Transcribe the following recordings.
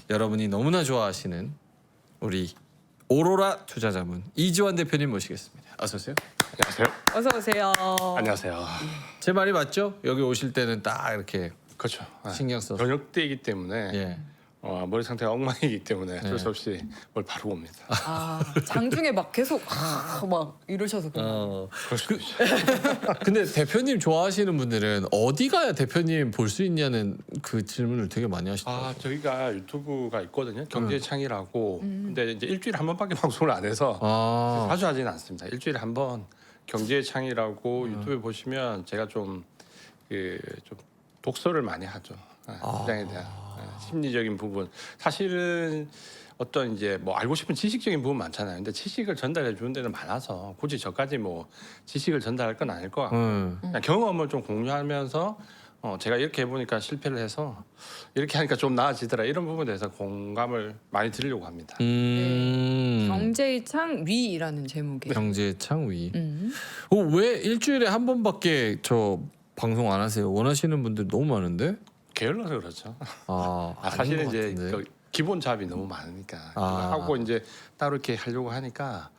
여러분이 너무나 좋아하시는 우리 오로라 투자자문 이지환 대표님 모시겠습니다. 어서 오세요. 안녕하세요. 어서 오세요. 안녕하세요. 제 말이 맞죠? 여기 오실 때는 딱 이렇게 그렇죠. 신경 써서. 저녁 때이기 때문에 예. 머리 상태가 엉망이기 때문에 어쩔 수 없이 뭘 바르고 옵니다. 아, 장중에 막 계속 막 이러셔서 근데 대표님 좋아하시는 분들은 어디 가야 대표님 볼 수 있냐는 그 질문을 되게 많이 하시더라고요. 저희가 유튜브가 있거든요. 경제창이라고. 근데 이제 일주일에 한 번밖에 방송을 안 해서 자주 하지는 않습니다. 일주일에 한 번 경제창이라고 유튜브에 보시면 제가 좀 독서를 많이 하죠. 시장에 대한 심리적인 부분. 사실은 어떤 이제 뭐 알고 싶은 지식적인 부분 많잖아요. 근데 지식을 전달해 주는 데는 많아서 굳이 저까지 뭐 지식을 전달할 건 아닐 것 같고 그냥 경험을 좀 공유하면서 제가 이렇게 해보니까 실패를 해서 이렇게 하니까 좀 나아지더라 이런 부분에 대해서 공감을 많이 드리려고 합니다. 경제의 창 위라는 제목이에요. 경제의 창위. 왜 일주일에 한 번밖에 저 방송 안 하세요? 원하시는 분들 너무 많은데? 게을러서 그렇죠. 사실은 사실은 이제 그 기본 잡이 너무 많으니까 하고 이제 따로 이렇게 하려고 하니까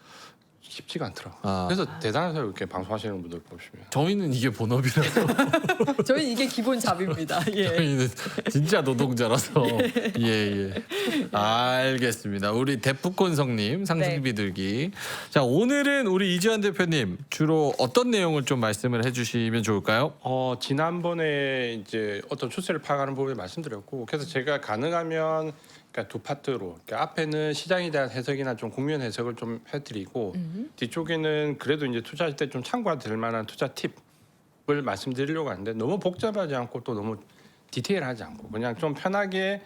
쉽지가 않더라고요. 그래서 대단하세요. 이렇게 방송하시는 분들 보시면. 저희는 이게 본업이라서. 저희 이게 기본 잡입니다. 예. 저희는 진짜 노동자라서. 예. 알겠습니다. 우리 대프콘성님 상승비 들기. 자, 오늘은 우리 이지환 대표님 주로 어떤 내용을 좀 말씀을 해주시면 좋을까요? 지난번에 이제 어떤 추세를 파악하는 부분을 말씀드렸고, 그래서 제가 가능하면 그러니까 두 파트로, 그러니까 앞에는 시장에 대한 해석이나 좀 국면 해석을 좀 해드리고 뒤쪽에는 그래도 이제 투자할 때 좀 참고될 만한 투자 팁을 말씀드리려고 하는데 너무 복잡하지 않고 또 너무 디테일하지 않고 그냥 좀 편하게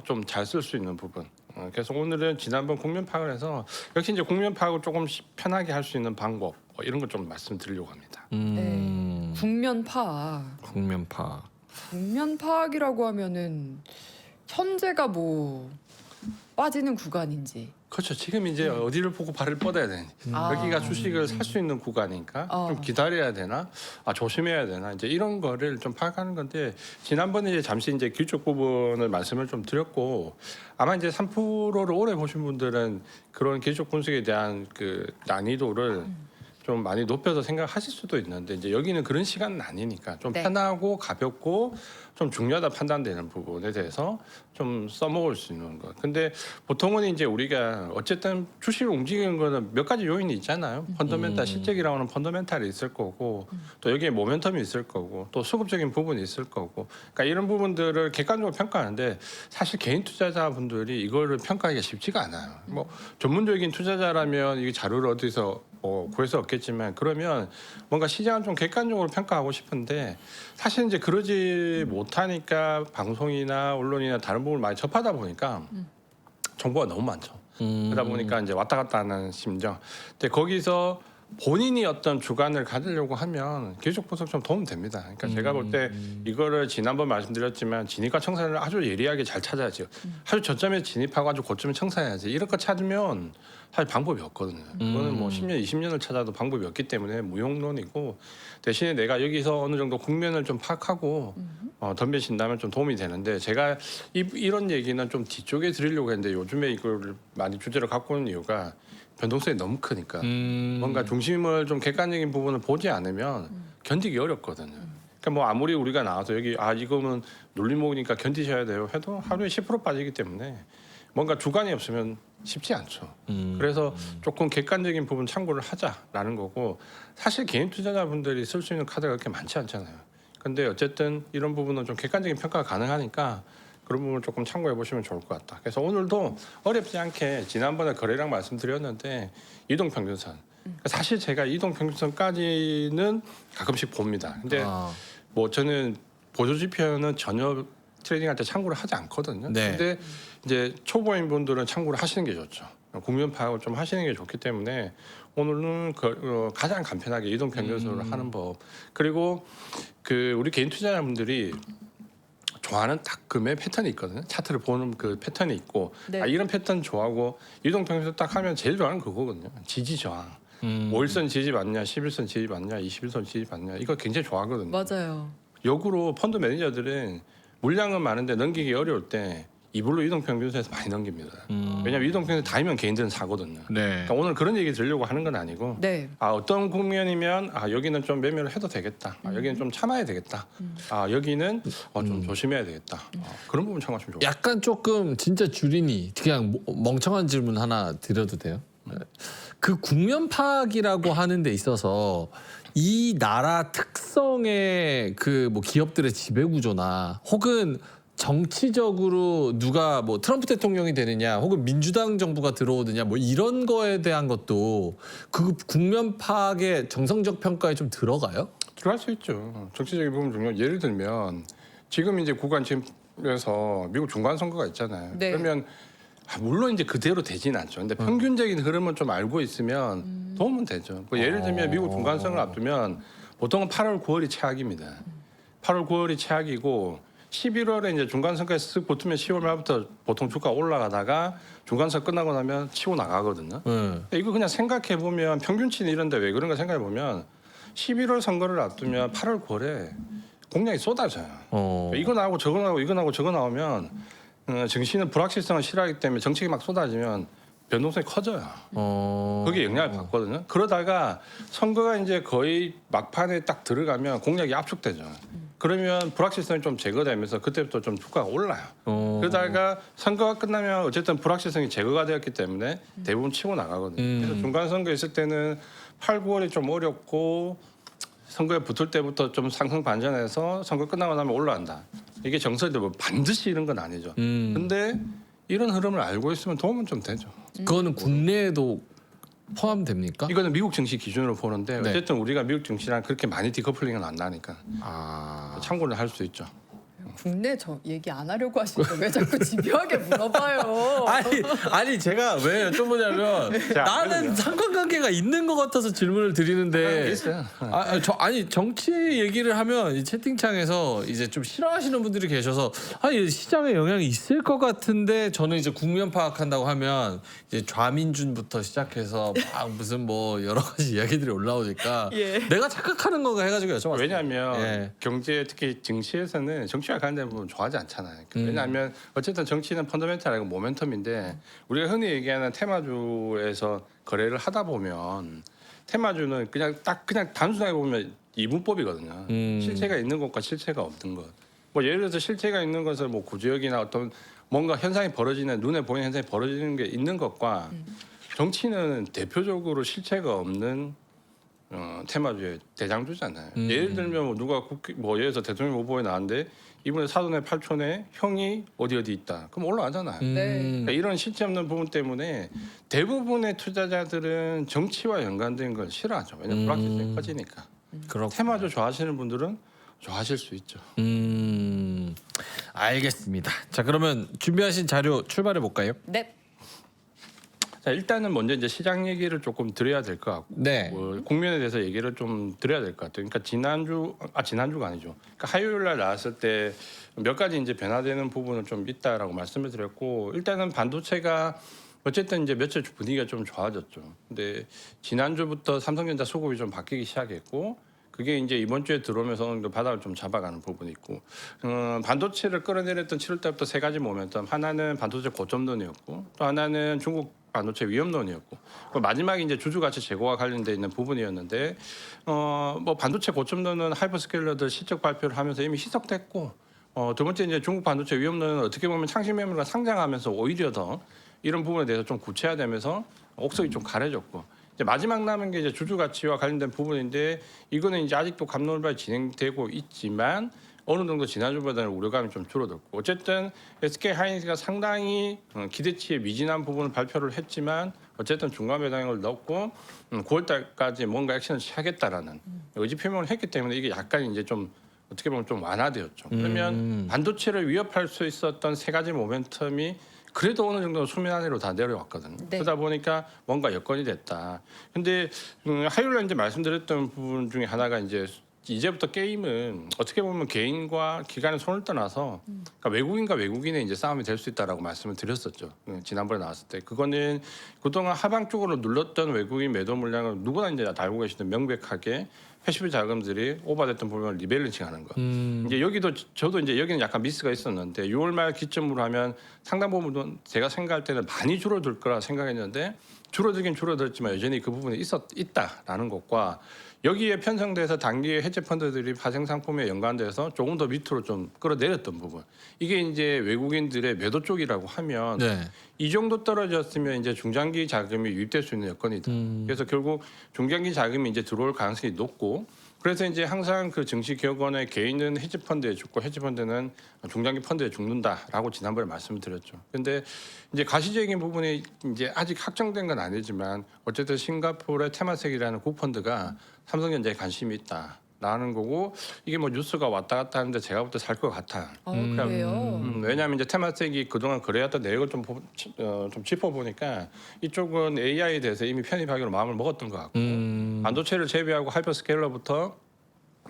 좀 잘 쓸 수 있는 부분. 그래서 오늘은 지난번 국면 파악을 해서 역시 이제 국면 파악을 조금 편하게 할 수 있는 방법 이런 걸 좀 말씀드리려고 합니다. 네. 국면 파악. 국면 파악이라고 하면은 현재가 뭐 빠지는 구간인지. 그렇죠. 지금 이제 어디를 보고 발을 뻗어야 되는지 여기가 주식을 살 수 있는 구간이니까 좀 기다려야 되나, 조심해야 되나 이제 이런 거를 좀 파악하는 건데 지난번에 이제 잠시 이제 기초 부분을 말씀을 좀 드렸고 아마 이제 3%를 오래 보신 분들은 그런 기초 분석에 대한 그 난이도를 좀 많이 높여서 생각하실 수도 있는데 이제 여기는 그런 시간은 아니니까 좀 편하고 가볍고 좀 중요하다 판단되는 부분에 대해서 좀 써먹을 수 있는 것. 근데 보통은 이제 우리가 어쨌든 주식을 움직이는 거는 몇 가지 요인이 있잖아요. 펀더멘탈, 실적이라고 하는 펀더멘탈이 있을 거고 또 여기에 모멘텀이 있을 거고 또 수급적인 부분이 있을 거고 그러니까 이런 부분들을 객관적으로 평가하는데 사실 개인 투자자분들이 이거를 평가하기가 쉽지가 않아요. 뭐 전문적인 투자자라면 이 자료를 어디서 구해서 얻겠지만 그러면 뭔가 시장을 좀 객관적으로 평가하고 싶은데 사실 이제 그러지 못하니까 방송이나 언론이나 다른 부분을 많이 접하다 보니까 정보가 너무 많죠. 그러다 보니까 이제 왔다 갔다 하는 심정. 근데 거기서 본인이 어떤 주관을 가지려고 하면 기술적 분석 좀 도움 됩니다. 그러니까 제가 볼 때 이거를 지난번 말씀드렸지만 진입과 청산을 아주 예리하게 잘 찾아야죠. 아주 저점에 진입하고 아주 고점에 청산해야지. 이런 거 찾으면 사실 방법이 없거든요. 이거는 뭐 10년, 20년을 찾아도 방법이 없기 때문에 무용론이고 대신에 내가 여기서 어느 정도 국면을 좀 파악하고 덤벼신다면 좀 도움이 되는데 제가 이런 얘기는 좀 뒤쪽에 드리려고 했는데 요즘에 이걸 많이 주제로 갖고 오는 이유가 변동성이 너무 크니까 뭔가 중심을 좀 객관적인 부분을 보지 않으면 견디기 어렵거든요. 그러니까 뭐 아무리 우리가 나와서 여기 이거는 눌림목이니까 견디셔야 돼요 해도 하루에 10% 빠지기 때문에 뭔가 주관이 없으면 쉽지 않죠. 그래서 조금 객관적인 부분 참고를 하자라는 거고 사실 개인 투자자분들이 쓸 수 있는 카드가 그렇게 많지 않잖아요. 근데 어쨌든 이런 부분은 좀 객관적인 평가가 가능하니까 그런 부분을 조금 참고해 보시면 좋을 것 같다. 그래서 오늘도 어렵지 않게 지난번에 거래량 말씀드렸는데 이동평균선. 사실 제가 이동평균선까지는 가끔씩 봅니다. 근데 뭐 저는 보조지표는 전혀 트레이딩할 때 참고를 하지 않거든요. 근데 이제 초보인 분들은 참고를 하시는 게 좋죠. 국면 파악을 좀 하시는 게 좋기 때문에 오늘은 가장 간편하게 이동평균선을 하는 법. 그리고 우리 개인 투자자분들이 좋아하는 딱 금의 패턴이 있거든요. 차트를 보는 그 패턴이 있고 이런 패턴 좋아하고 이동평균선 딱 하면 제일 좋아하는 그거거든요. 지지 저항. 5일선 지지 맞냐, 11선 지지 맞냐, 21선 지지 맞냐 이거 굉장히 좋아하거든요. 맞아요. 역으로 펀드 매니저들은 물량은 많은데 넘기기 어려울 때 2불로 이동평균선에서 많이 넘깁니다. 왜냐하면 이동평균 다이면 개인들은 사거든요. 네. 그러니까 오늘 그런 얘기 들려고 하는 건 아니고 네. 어떤 국면이면 여기는 좀 매매를 해도 되겠다. 여기는 좀 참아야 되겠다. 여기는 좀 조심해야 되겠다. 그런 부분 참고하시면 좋을 것 약간 조금 진짜 줄이니 그냥 멍청한 질문 하나 드려도 돼요? 그 국면 파악이라고 하는 데 있어서 이 나라 특성의 그 뭐 기업들의 지배 구조나 혹은 정치적으로 누가 뭐 트럼프 대통령이 되느냐 혹은 민주당 정부가 들어오느냐 뭐 이런 거에 대한 것도 그 국면 파악의 정성적 평가에 좀 들어가요? 들어갈 수 있죠. 정치적인 부분 중요. 예를 들면 지금 이제 구간침에서 미국 중간 선거가 있잖아요. 네. 그러면 물론 이제 그대로 되진 않죠. 근데 평균적인 흐름을 좀 알고 있으면 도움은 되죠. 뭐 예를 들면 미국 중간 선거를 앞두면 보통은 8월, 9월이 최악입니다. 8월, 9월이 최악이고 11월에 이제 중간 선거에 쓱 붙으면 10월 말부터 보통 주가 올라가다가 중간 선거 끝나고 나면 치고 나가거든요. 이거 그냥 생각해 보면 평균치는 이런데 왜 그런가 생각해 보면 11월 선거를 앞두면 8월, 9월에 공약이 쏟아져요. 이거 나오고 저거 나오고 이거 나오고 저거 나오면 정치는 불확실성을 싫어하기 때문에 정책이 막 쏟아지면 변동성이 커져요. 거기에 영향을 받거든요. 그러다가 선거가 이제 거의 막판에 딱 들어가면 공약이 압축되죠. 그러면 불확실성이 좀 제거되면서 그때부터 좀 주가가 올라요. 그러다가 선거가 끝나면 어쨌든 불확실성이 제거가 되었기 때문에 대부분 치고 나가거든요. 그래서 중간 선거 있을 때는 8, 9월이 좀 어렵고 선거에 붙을 때부터 좀 상승 반전해서 선거 끝나고 나면 올라간다. 이게 정설인데 뭐 반드시 이런 건 아니죠. 근데 이런 흐름을 알고 있으면 도움은 좀 되죠. 그거는 국내에도 포함됩니까? 이거는 미국 증시 기준으로 보는데 네. 어쨌든 우리가 미국 증시랑 그렇게 많이 디커플링은 안 나니까 참고를 할 수 있죠. 국내 저 얘기 안 하려고 하시는데 왜 자꾸 집요하게 물어봐요. 아니 제가 왜 여쭤보냐면 나는 상관관계가 있는 것 같아서 질문을 드리는데 있어요. 아니 정치 얘기를 하면 이 채팅창에서 이제 좀 싫어하시는 분들이 계셔서 이 시장에 영향이 있을 것 같은데 저는 이제 국면 파악한다고 하면 이제 좌민준부터 시작해서 막 무슨 뭐 여러 가지 이야기들이 올라오니까 예. 내가 착각하는 건가 해가지고 여쭤봤어요. 왜냐하면 예. 경제 특히 증시에서는 정치와 관련된 부분 좋아하지 않잖아요. 왜냐하면 어쨌든 정치는 펀더멘탈 아니고 모멘텀인데 우리가 흔히 얘기하는 테마주에서 거래를 하다 보면 테마주는 그냥 단순하게 보면 이분법이거든요. 실체가 있는 것과 실체가 없는 것. 뭐 예를 들어서 실체가 있는 것은 뭐 구조역이나 어떤 뭔가 현상이 벌어지는 눈에 보이는 현상이 벌어지는 게 있는 것과 정치는 대표적으로 실체가 없는 테마주의 대장주잖아요. 예를 들면 뭐 누가 예를 들어서 대통령 후보에 나왔는데 이분의 사돈의 팔촌의 형이 어디 있다. 그럼 올라가잖아요. 네. 그러니까 이런 실체 없는 부분 때문에 대부분의 투자자들은 정치와 연관된 걸 싫어하죠. 왜냐하면 불확실성이 커지니까. 그렇구나. 테마주 좋아하시는 분들은 좋아하실 수 있죠. 알겠습니다. 자 그러면 준비하신 자료 출발해 볼까요? 네. 자, 일단은 먼저 이제 시장 얘기를 조금 드려야 될 것 같고 네. 국면에 대해서 얘기를 좀 드려야 될 것 같아요. 그러니까 지난주가 아니죠. 그러니까 화요일 날 나왔을 때 몇 가지 이제 변화되는 부분은 좀 있다라고 말씀을 드렸고 일단은 반도체가 어쨌든 이제 며칠 분위기가 좀 좋아졌죠. 근데 지난주부터 삼성전자 수급이 좀 바뀌기 시작했고 그게 이제 이번 주에 들어오면서 바닥을 좀 잡아가는 부분이 있고 반도체를 끌어내렸던 7월 달부터 세 가지 모멘텀 하나는 반도체 고점론이었고 또 하나는 중국 반도체 위험론이었고 마지막에 이제 주주가치 제고와 관련돼 있는 부분이었는데 뭐 반도체 고점론은 하이퍼스케일러들 실적 발표를 하면서 이미 희석됐고 두 번째 이제 중국 반도체 위험론은 어떻게 보면 창신 매물가 상장하면서 오히려 더 이런 부분에 대해서 좀 구체화되면서 옥석이 좀 가려졌고 이제 마지막 남은 게 이제 주주 가치와 관련된 부분인데 이거는 이제 아직도 갑론을박이 진행되고 있지만 어느 정도 지난주보다는 우려감이 좀 줄어들고 어쨌든 SK 하이닉스가 상당히 기대치에 미진한 부분을 발표를 했지만 어쨌든 중간 배당을 넣었고 9월달까지 뭔가 액션을 취하겠다라는 의지 표명을 했기 때문에 이게 약간 이제 좀 어떻게 보면 좀 완화되었죠. 그러면 반도체를 위협할 수 있었던 세 가지 모멘텀이 그래도 어느 정도 수면 아래로 다 내려왔거든요. 네. 그러다 보니까 뭔가 여건이 됐다. 근데 화요일에 이제 말씀드렸던 부분 중에 하나가 이제부터 게임은 어떻게 보면 개인과 기관의 손을 떠나서 그러니까 외국인과 외국인의 이제 싸움이 될 수 있다라고 말씀을 드렸었죠. 지난번에 나왔을 때 그거는 그동안 하방 쪽으로 눌렀던 외국인 매도 물량을 누구나 이제 다 알고 계시는 명백하게 패시브 자금들이 오버됐던 부분을 리밸런싱하는 거. 이제 여기도 저도 이제 여기는 약간 미스가 있었는데 6월 말 기점으로 하면 상당 부분은 제가 생각할 때는 많이 줄어들 거라 생각했는데 줄어들긴 줄어들지만 여전히 그 부분이 있다라는 것과 여기에 편성돼서 단기 해지 펀드들이 파생 상품에 연관돼서 조금 더 밑으로 좀 끌어내렸던 부분. 이게 이제 외국인들의 매도 쪽이라고 하면 네. 이 정도 떨어졌으면 이제 중장기 자금이 유입될 수 있는 여건이다. 그래서 결국 중장기 자금이 이제 들어올 가능성이 높고 그래서 이제 항상 그 증시기업원의 개인은 헤지 펀드에 죽고 헤지 펀드는 중장기 펀드에 죽는다라고 지난번에 말씀을 드렸죠. 근데 이제 가시적인 부분이 이제 아직 확정된 건 아니지만 어쨌든 싱가포르의 테마섹이라는 구펀드가 삼성전자에 관심이 있다라는 거고 이게 뭐 뉴스가 왔다 갔다 하는데 제가 볼 때 살 것 같아. 그래요. 왜냐하면 이제 테마섹이 그동안 그래왔던 내역을 좀 짚어보니까 이쪽은 AI에 대해서 이미 편입하기로 마음을 먹었던 것 같고 반도체를 제외하고 하이퍼스케일러부터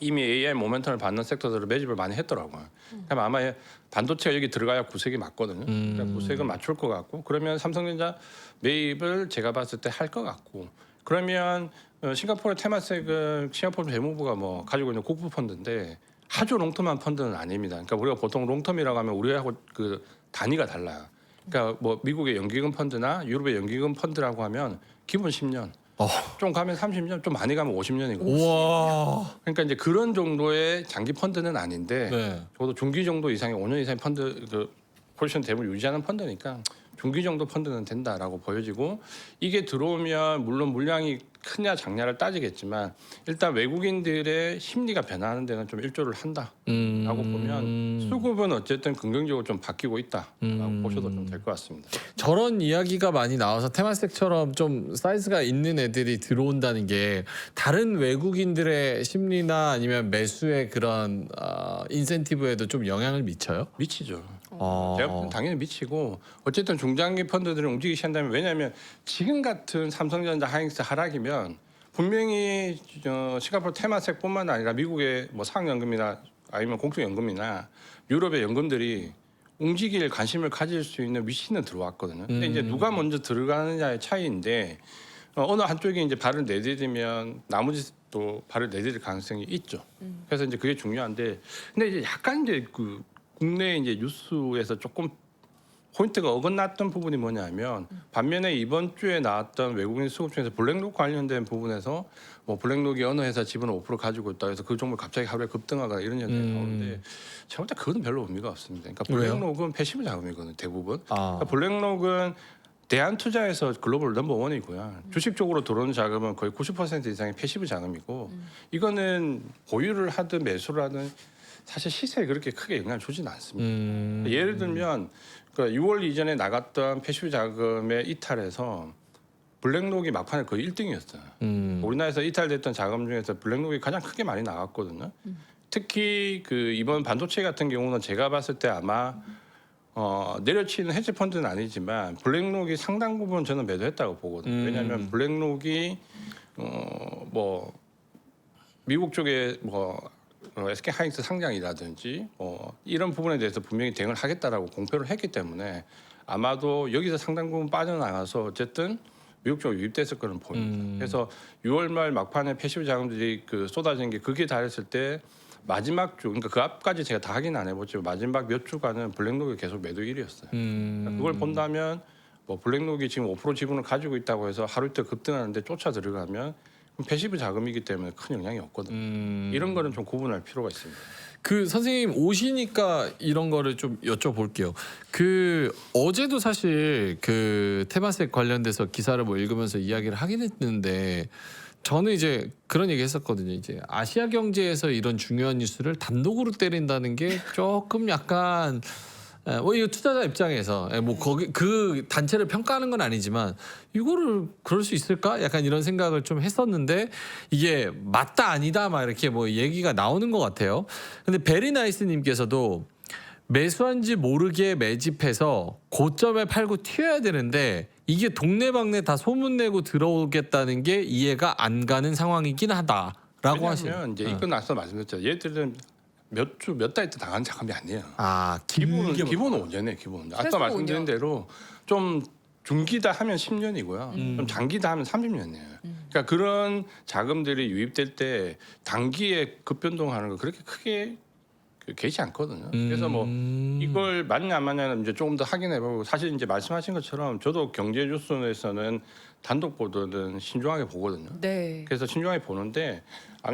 이미 AI 모멘텀을 받는 섹터들을 매집을 많이 했더라고요. 그럼 아마 반도체가 여기 들어가야 구색이 맞거든요. 그러니까 구색은 맞출 것 같고 그러면 삼성전자 매입을 제가 봤을 때 할 것 같고 그러면 싱가포르 테마섹은 싱가포르 재무부가 뭐 가지고 있는 국부 펀드인데 아주 롱텀한 펀드는 아닙니다. 그러니까 우리가 보통 롱텀이라고 하면 우리하고 그 단위가 달라요. 그러니까 뭐 미국의 연기금 펀드나 유럽의 연기금 펀드라고 하면 기본 10년, 좀 가면 30년, 좀 많이 가면 50년이거든요. 우와. 그러니까 이제 그런 정도의 장기 펀드는 아닌데 네. 적어도 중기 정도 이상의 5년 이상의 펀드 그 포지션 대부분 유지하는 펀드니까 중기 정도 펀드는 된다라고 보여지고 이게 들어오면 물론 물량이 크냐 작냐를 따지겠지만 일단 외국인들의 심리가 변화하는 데는 좀 일조를 한다라고 보면 수급은 어쨌든 긍정적으로 좀 바뀌고 있다라고 보셔도 좀 될 것 같습니다. 저런 이야기가 많이 나와서 테마섹처럼 좀 사이즈가 있는 애들이 들어온다는 게 다른 외국인들의 심리나 아니면 매수의 그런 인센티브에도 좀 영향을 미쳐요? 미치죠. 어. 제가 볼 땐 당연히 미치고 어쨌든 중장기 펀드들을 움직이기 시작한다면 왜냐하면 지금 같은 삼성전자 하이닉스 하락이면 분명히 싱가포르 테마섹뿐만 아니라 미국의 뭐 사학연금이나 아니면 공적연금이나 유럽의 연금들이 움직일 관심을 가질 수 있는 위치는 들어왔거든요. 근데 이제 누가 먼저 들어가느냐의 차이인데 어느 한쪽이 이제 발을 내디디면 나머지도 발을 내디딜 가능성이 있죠. 그래서 이제 그게 중요한데 근데 이제 약간 이제 그 국내 이제 뉴스에서 조금 포인트가 어긋났던 부분이 뭐냐면 반면에 이번 주에 나왔던 외국인 수급 중에서 블랙록 관련된 부분에서 뭐 블랙록이 어느 회사 지분을 5% 가지고 있다 해서 그 종목 갑자기 하루에 급등하거나 이런 현상이 나오는데 제가 볼 때 그건 별로 의미가 없습니다. 그러니까 블랙록은 패시브 자금이거든요, 대부분. 그러니까 블랙록은 대한투자에서 글로벌 넘버원이고요. 주식 쪽으로 들어오는 자금은 거의 90% 이상의 패시브 자금이고 이거는 보유를 하든 매수를 하든 사실 시세에 그렇게 크게 영향을 주지는 않습니다. 예를 들면 그러니까 6월 이전에 나갔던 패시브 자금의 이탈에서 블랙록이 막판에 거의 1등이었어요. 우리나라에서 이탈됐던 자금 중에서 블랙록이 가장 크게 많이 나갔거든요. 특히 그 이번 반도체 같은 경우는 제가 봤을 때 아마 내려치는 헤지 펀드는 아니지만 블랙록이 상당 부분 저는 매도했다고 보거든요. 왜냐하면 블랙록이 뭐 미국 쪽에 뭐 SK 하이닉스 상장이라든지 이런 부분에 대해서 분명히 대응을 하겠다라고 공표를 했기 때문에 아마도 여기서 상당 부분 빠져나가서 어쨌든 미국 쪽으로 유입됐을 거는 보입니다. 그래서 6월 말 막판에 패시브 자금들이 그 쏟아진 게 그게 다 했을 때 마지막 주 그러니까 그 앞까지 제가 다 확인 안 해봤지만 마지막 몇 주간은 블랙록이 계속 매도 1위였어요. 그러니까 그걸 본다면 뭐 블랙록이 지금 5% 지분을 가지고 있다고 해서 하루 이틀 급등하는데 쫓아 들어가면 패시브 자금이기 때문에 큰 영향이 없거든요. 이런 거는 좀 구분할 필요가 있습니다. 그 선생님 오시니까 이런 거를 좀 여쭤볼게요. 그 어제도 사실 그 테마섹 관련돼서 기사를 뭐 읽으면서 이야기를 하긴 했는데 저는 이제 그런 얘기 했었거든요. 이제 아시아 경제에서 이런 중요한 뉴스를 단독으로 때린다는 게 조금 약간 뭐 이거 투자자 입장에서 뭐 거기 그 단체를 평가하는 건 아니지만 이거를 그럴 수 있을까? 약간 이런 생각을 좀 했었는데 이게 맞다 아니다 막 이렇게 뭐 얘기가 나오는 것 같아요. 근데 베리나이스님께서도 매수한지 모르게 매집해서 고점에 팔고 튀어야 되는데 이게 동네방네 다 소문내고 들어오겠다는 게 이해가 안 가는 상황이긴 하다라고 하시네요. 왜냐하면 이제 이건 앞서 말씀드렸죠. 얘들은 몇 주 몇 달 있다 당한 자금이 아니에요. 아 기본은 5년에 기본. 아까 말씀드린 대로 좀 중기다 하면 10년이고요. 좀 장기다 하면 30년이에요. 그러니까 그러니까 그런 자금들이 유입될 때 단기에 급변동하는 거 그렇게 크게 개의치 않거든요. 그래서 뭐 이걸 맞냐 안 맞냐는 이제 조금 더 확인해보고 사실 이제 말씀하신 것처럼 저도 경제 뉴스에서는 단독 보도든 신중하게 보거든요. 네. 그래서 신중하게 보는데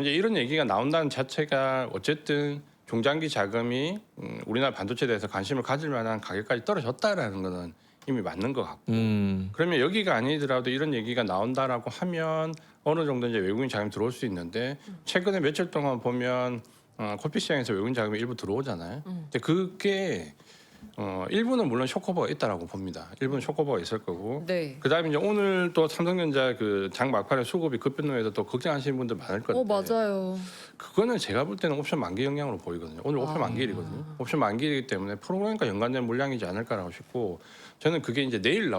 이제 이런 얘기가 나온다는 자체가 어쨌든 중장기 자금이 우리나라 반도체에 대해서 관심을 가질 만한 가격까지 떨어졌다라는 거는 이미 맞는 것 같고 그러면 여기가 아니더라도 이런 얘기가 나온다라고 하면 어느 정도 이제 외국인 자금이 들어올 수 있는데 최근에 며칠 동안 보면 코피 시장에서 외국인 자금이 일부 들어오잖아요. 근데 그게 일부는 물론 쇼커버가 있다라고 봅니다. 일부는 쇼커버가 있을 거고. 네. 그다음에 이제 오늘 또 삼성전자 그 장 막판에 수급이 급변동해서 또 걱정하시는 분들 많을 건데. 맞아요. 그거는 제가 볼 때는 옵션 만기 영향으로 보이거든요. 오늘 옵션 만기일이거든요. 옵션 만기이기 때문에 프로그램과 연관된 물량이지 않을까라고 싶고 저는 그게 이제 내일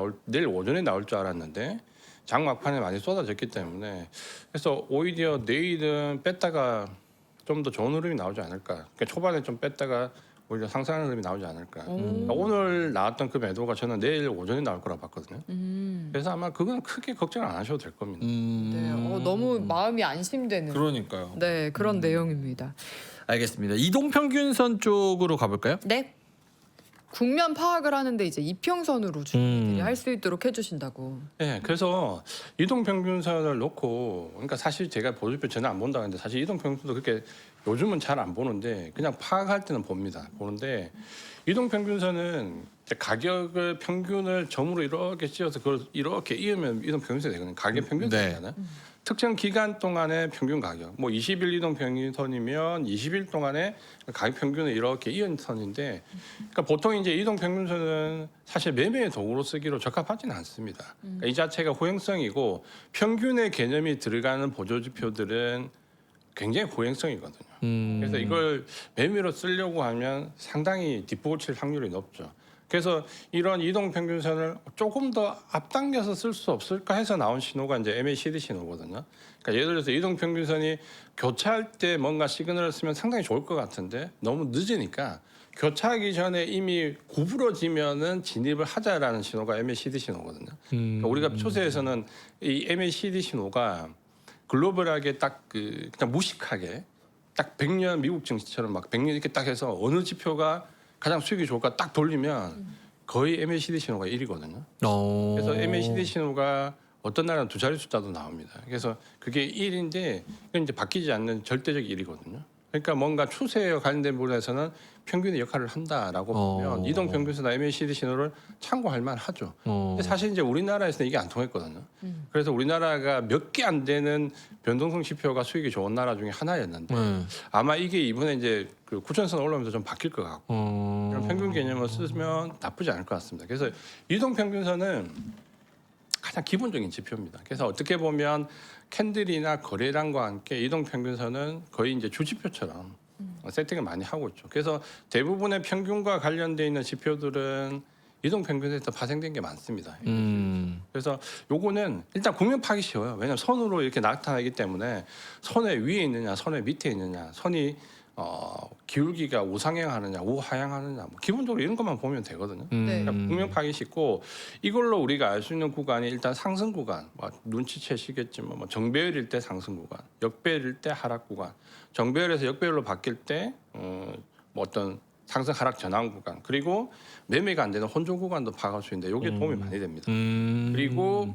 오전에 나올 줄 알았는데 장 막판에 많이 쏟아졌기 때문에 그래서 오히려 내일은 뺐다가 좀 더 좋은 흐름이 나오지 않을까. 그러니까 초반에 좀 뺐다가 오히려 상승하는 흐름이 나오지 않을까. 그러니까 오늘 나왔던 그 매도가 저는 내일 오전에 나올 거라 봤거든요. 그래서 아마 그건 크게 걱정 안 하셔도 될 겁니다. 네. 너무 마음이 안심되는. 그러니까요. 네, 그런 내용입니다. 알겠습니다. 이동평균선 쪽으로 가볼까요? 네. 국면 파악을 하는데 이제 이평선으로 주민들이 할 수 있도록 해주신다고. 네, 그래서 이동평균선을 놓고 그러니까 사실 제가 보조표 전혀 안 본다 근데 사실 이동평균선도 그렇게 요즘은 잘 안 보는데 그냥 파악할 때는 봅니다. 보는데 이동평균선은 이제 가격을 평균을 점으로 이렇게 씌워서 그걸 이렇게 이으면 이동평균선이 되거든요. 가격 평균선이잖아요. 특정 기간 동안의 평균 가격, 뭐 20일 이동 평균선이면 20일 동안의 가격 평균을 이렇게 이은 선인데, 그러니까 보통 이제 이동 평균선은 사실 매매의 도구로 쓰기로 적합하지는 않습니다. 그러니까 이 자체가 호행성이고 평균의 개념이 들어가는 보조지표들은 굉장히 호행성이거든요. 그래서 이걸 매매로 쓰려고 하면 상당히 뒷북을 칠 확률이 높죠. 그래서 이런 이동 평균선을 조금 더 앞당겨서 쓸 수 없을까 해서 나온 신호가 이제 MACD 신호거든요. 그러니까 예를 들어서 이동 평균선이 교차할 때 뭔가 시그널을 쓰면 상당히 좋을 것 같은데 너무 늦으니까 교차하기 전에 이미 구부러지면은 진입을 하자라는 신호가 MACD 신호거든요. 그러니까 우리가 초세에서는 이 MACD 신호가 글로벌하게 딱 그냥 무식하게 딱 100년 미국 증시처럼 막 100년 이렇게 딱 해서 어느 지표가 가장 수익이 좋을까 딱 돌리면 거의 MACD 신호가 1이거든요. 그래서 MACD 신호가 어떤 날은 두 자리 숫자도 나옵니다. 그래서 그게 1인데 이건 이제 바뀌지 않는 절대적 1이거든요. 그러니까 뭔가 추세와 관련된 부분에서는 평균의 역할을 한다라고 보면 이동 평균선이나 MACD 신호를 참고할 만하죠. 근데 사실 이제 우리나라에서는 이게 안 통했거든요. 그래서 우리나라가 몇 개 안 되는 변동성 지표가 수익이 좋은 나라 중에 하나였는데 아마 이게 이번에 이제 그 구천선 올라오면서 좀 바뀔 것 같고 이런 평균 개념을 쓰면 나쁘지 않을 것 같습니다. 그래서 이동 평균선은 가장 기본적인 지표입니다. 그래서 어떻게 보면 캔들이나 거래량과 함께 이동 평균선은 거의 이제 주지표처럼 세팅을 많이 하고 있죠. 그래서 대부분의 평균과 관련돼 있는 지표들은 이동 평균선에서 파생된 게 많습니다. 그래서 요거는 일단 국면 파기 쉬워요. 왜냐하면 선으로 이렇게 나타나기 때문에 선의 위에 있느냐, 선의 밑에 있느냐, 선이 기울기가 우상향하느냐, 우하향하느냐, 뭐 기본적으로 이런 것만 보면 되거든요. 그러니까 국면 파기 쉽고 이걸로 우리가 알 수 있는 구간이 일단 상승 구간, 뭐 눈치채시겠지만 뭐 정배열일 때 상승 구간, 역배열일 때 하락 구간, 정배열에서 역배열로 바뀔 때 뭐 어떤 상승 하락 전환 구간, 그리고 매매가 안 되는 혼조 구간도 파악할 수 있는데 이게 도움이 많이 됩니다. 그리고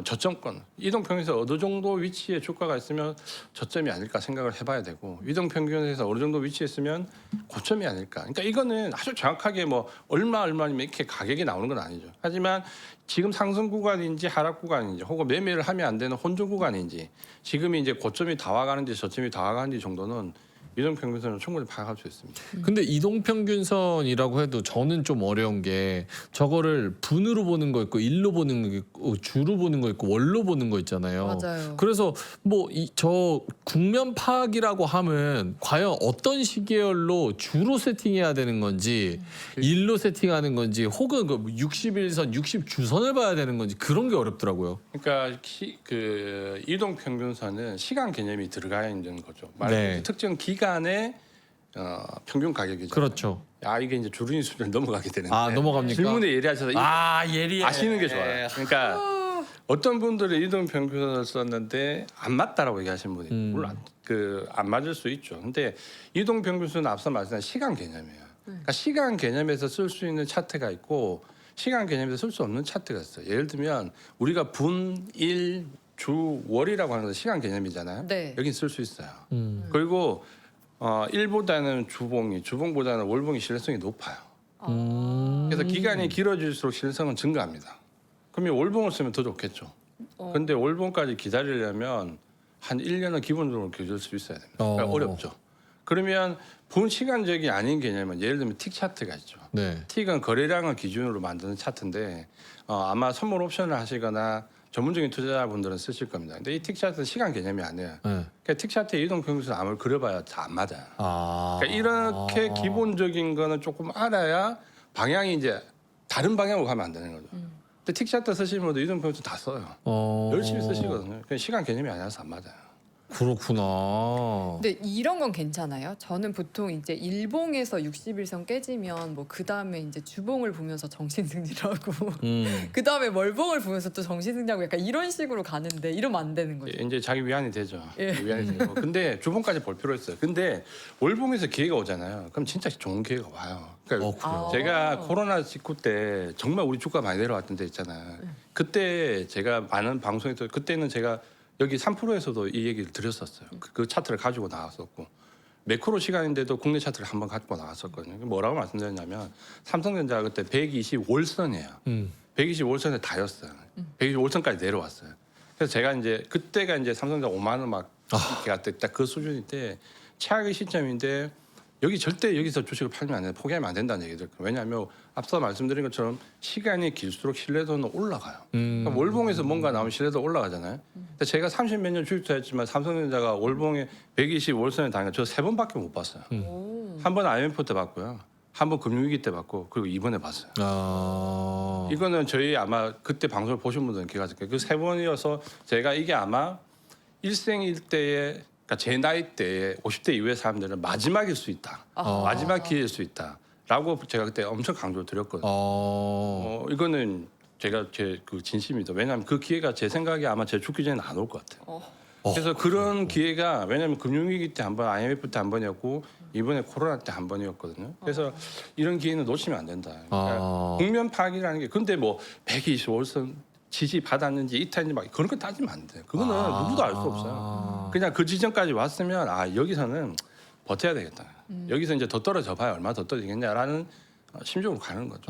저점권, 이동평균에서 어느 정도 위치에 주가가 있으면 저점이 아닐까 생각을 해봐야 되고 이동평균에서 어느 정도 위치에 있으면 고점이 아닐까. 그러니까 이거는 아주 정확하게 뭐 얼마면 이렇게 가격이 나오는 건 아니죠. 하지만 지금 상승 구간인지 하락 구간인지 혹은 매매를 하면 안 되는 혼조 구간인지 지금이 이제 고점이 다 와가는지 저점이 다 와가는지 정도는 이동평균선을 충분히 파악할 수 있습니다. 근데 이동평균선이라고 해도 저는 좀 어려운 게 저거를 분으로 보는 거 있고 일로 보는 거 있고 주로 보는 거 있고 월로 보는 거 있잖아요. 맞아요. 그래서 뭐 저 국면 파악이라고 하면 과연 어떤 시계열로 주로 세팅해야 되는 건지 일로 세팅하는 건지 혹은 그 61선, 60주선을 봐야 되는 건지 그런 게 어렵더라고요. 그러니까 그 이동평균선은 시간 개념이 들어가 있는 거죠. 네. 특정 기간의 평균 가격이죠. 그렇죠. 이게 이제 주린이 수준을 넘어가게 되는데 넘어갑니까? 질문에 예리하셔서 예리해. 아시는 게 좋아요. 그러니까 어떤 분들이 이동평균선을 썼는데 안 맞다라고 얘기하시는 분이 물론 안 맞을 수 있죠. 근데 이동평균선은 앞서 말씀드린 시간 개념이에요. 그러니까 시간 개념에서 쓸 수 있는 차트가 있고 시간 개념에서 쓸 수 없는 차트가 있어요. 예를 들면 우리가 분, 일, 주, 월이라고 하는 건 시간 개념이잖아요. 네. 여긴 쓸 수 있어요. 그리고 일보다는 주봉이, 주봉보다는 월봉이 신뢰성이 높아요. 그래서 기간이 길어질수록 신뢰성은 증가합니다. 그러면 월봉을 쓰면 더 좋겠죠. 근데 월봉까지 기다리려면 한 1년은 기본적으로 기다릴 수 있어야 됩니다. 그러니까 어렵죠. 그러면 본 시간적이 아닌 개념은 예를 들면 틱 차트가 있죠. 네. 틱은 거래량을 기준으로 만드는 차트인데 아마 선물 옵션을 하시거나 전문적인 투자자분들은 쓰실 겁니다. 근데 이 틱 차트는 시간 개념이 아니에요. 네. 그러니까 틱 차트의 이동평균선 아무리 그려봐야 다 안 맞아요. 아. 그러니까 이렇게 기본적인 거는 조금 알아야 방향이 이제 다른 방향으로 가면 안 되는 거죠. 근데 틱 차트 쓰시는 분들 이동평균선 다 써요. 열심히 쓰시거든요. 그냥 시간 개념이 아니라서 안 맞아요. 그렇구나. 근데 이런 건 괜찮아요? 저는 보통 이제 일봉에서 60일선 깨지면 뭐 그 다음에 이제 주봉을 보면서 정신승리하고 그 다음에 월봉을 보면서 또 정신승리하고 약간 이런 식으로 가는데 이러면 안 되는 거죠. 이제 자기 위안이 되죠. 예. 위안이 되고. 근데 주봉까지 볼 필요 있어요. 근데 월봉에서 기회가 오잖아요. 그럼 진짜 좋은 기회가 와요. 그러니까 그래요? 제가 코로나 직후 때 정말 우리 주가 많이 내려왔던 데 있잖아요. 그때 제가 많은 방송에서 그때는 제가 여기 3%에서도 이 얘기를 드렸었어요. 그 차트를 가지고 나왔었고 매크로 시간인데도 국내 차트를 한번 가지고 나왔었거든요. 뭐라고 말씀드렸냐면 삼성전자가 그때 125월선이에요. 125월선에 다였어요. 125월선까지 내려왔어요. 그래서 제가 이제 그때가 이제 삼성전자 5만 원 막 이렇게 딱 그 수준인데 최악의 시점인데 여기 절대 여기서 주식을 팔면 안 돼, 포기하면 안 된다는 얘기들. 왜냐하면 앞서 말씀드린 것처럼 시간이 길수록 신뢰도는 올라가요. 그러니까 월봉에서 뭔가 나오면 신뢰도 올라가잖아요. 근데 제가 30몇 년 주식 투자했지만 삼성전자가 월봉에 120월선에 다니까 저 3번밖에 못 봤어요. 한 번 IMF 때 봤고요. 한 번 금융위기 때 봤고 그리고 이번에 봤어요. 아. 이거는 저희 아마 그때 방송을 보신 분들은 기억하실 거예요. 그 3번이어서 제가 이게 아마 일생일대에 그러니까 제 나이 때에 50대 이후의 사람들은 마지막일 수 있다. 마지막 기회일 수 있다라고 제가 그때 엄청 강조를 드렸거든요. 이거는 제가 제 그 진심이다. 왜냐하면 그 기회가 제 생각에 아마 제 죽기 전에는 안 올 것 같아요. 그래서 그런 기회가 왜냐하면 금융위기 때 한 번, IMF 때 한 번이었고 이번에 코로나 때 한 번이었거든요. 그래서 이런 기회는 놓치면 안 된다. 그러니까 국면 파악이라는 게 근데 뭐 125월선 지지 받았는지 이탈인지 막 그런 거 따지면 안 돼요. 그거는 누구도 알 수 없어요. 그냥 그 지점까지 왔으면 여기서는 버텨야 되겠다. 여기서 이제 더 떨어져 봐야 얼마 더 떨어지겠냐라는 심정으로 가는 거죠.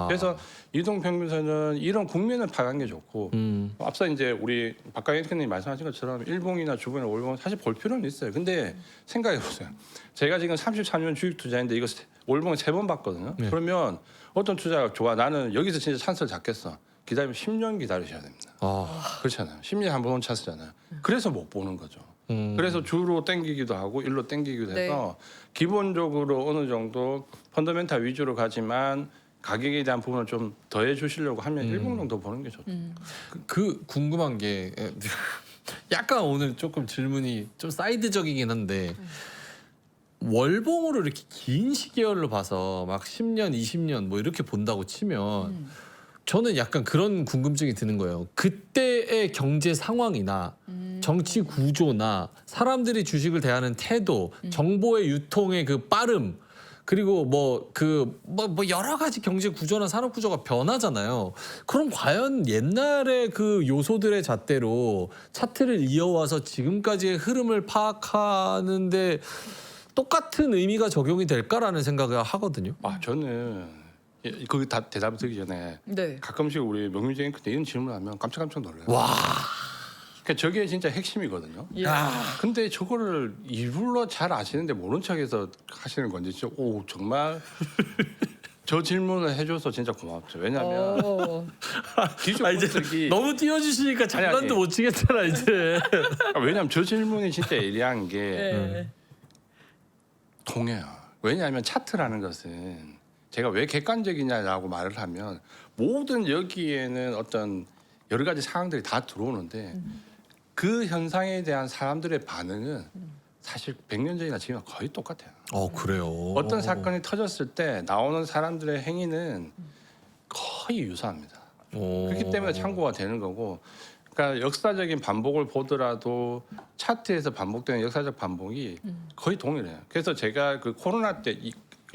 그래서 이동평균선은 이런 국면을 파악한 게 좋고 앞서 이제 우리 박강현 대표님이 말씀하신 것처럼 일봉이나 주봉이나 월봉은 사실 볼 필요는 있어요. 근데 생각해 보세요. 제가 지금 33년 주식 투자인데 이거 월봉을 3번 봤거든요. 네. 그러면 어떤 투자가 좋아 나는 여기서 진짜 찬스를 잡겠어. 기다리면 10년 기다리셔야 됩니다. 그렇잖아요. 10년에 한 번 온 찬스잖아요. 그래서 못 보는 거죠. 그래서 주로 땡기기도 하고 일로 땡기기도 해서 기본적으로 어느 정도 펀더멘탈 위주로 가지만 가격에 대한 부분을 좀 더해 주시려고 하면 일봉 정도 보는 게 좋죠. 그 궁금한 게 약간 오늘 조금 질문이 좀 사이드적이긴 한데 월봉으로 이렇게 긴 시계열로 봐서 막 10년, 20년 뭐 이렇게 본다고 치면 저는 약간 그런 궁금증이 드는 거예요. 그때의 경제 상황이나 정치 구조나 사람들이 주식을 대하는 태도, 정보의 유통의 그 빠름, 그리고 뭐 여러 가지 경제 구조나 산업 구조가 변하잖아요. 그럼 과연 옛날의 그 요소들의 잣대로 차트를 이어와서 지금까지의 흐름을 파악하는데 똑같은 의미가 적용이 될까라는 생각을 하거든요. 저는 거기 다 대답 드리기 전에 가끔씩 우리 명민재 앵커한테 이런 질문하면 깜짝깜짝 놀라요. 와. 그러니까 저게 진짜 핵심이거든요. 근데 저거를 일부러 잘 아시는데 모른 척해서 하시는 건지 진짜 정말 저 질문을 해줘서 진짜 고맙죠. 왜냐하면 기술 분석이 너무 띄워주시니까 장난도 못 치겠잖아 이제. 왜냐하면 저 질문이 진짜 예리한 게 통해요. 왜냐하면 차트라는 것은 제가 왜 객관적이냐라고 말을 하면 모든 여기에는 어떤 여러 가지 상황들이 다 들어오는데 그 현상에 대한 사람들의 반응은 사실 100년 전이나 지금이나 거의 똑같아요. 그래요. 어떤 사건이 터졌을 때 나오는 사람들의 행위는 거의 유사합니다. 그렇기 때문에 참고가 되는 거고. 그러니까 역사적인 반복을 보더라도 차트에서 반복되는 역사적 반복이 거의 동일해요. 그래서 제가 그 코로나 때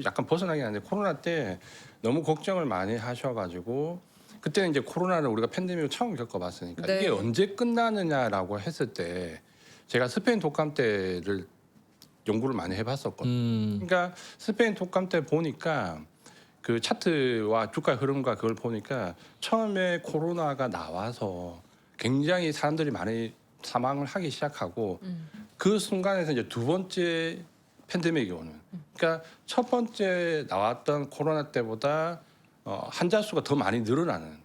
약간 벗어나긴 한데 코로나 때 너무 걱정을 많이 하셔가지고 그때는 이제 코로나를 우리가 팬데믹을 처음 겪어봤으니까 네. 이게 언제 끝나느냐라고 했을 때 제가 스페인 독감 때를 연구를 많이 해봤었거든요. 그러니까 스페인 독감 때 보니까 그 차트와 주가 흐름과 그걸 보니까 처음에 코로나가 나와서 굉장히 사람들이 많이 사망을 하기 시작하고 그 순간에서 이제 두 번째 팬데믹이 오는. 그러니까 첫 번째 나왔던 코로나 때보다 환자 수가 더 많이 늘어나는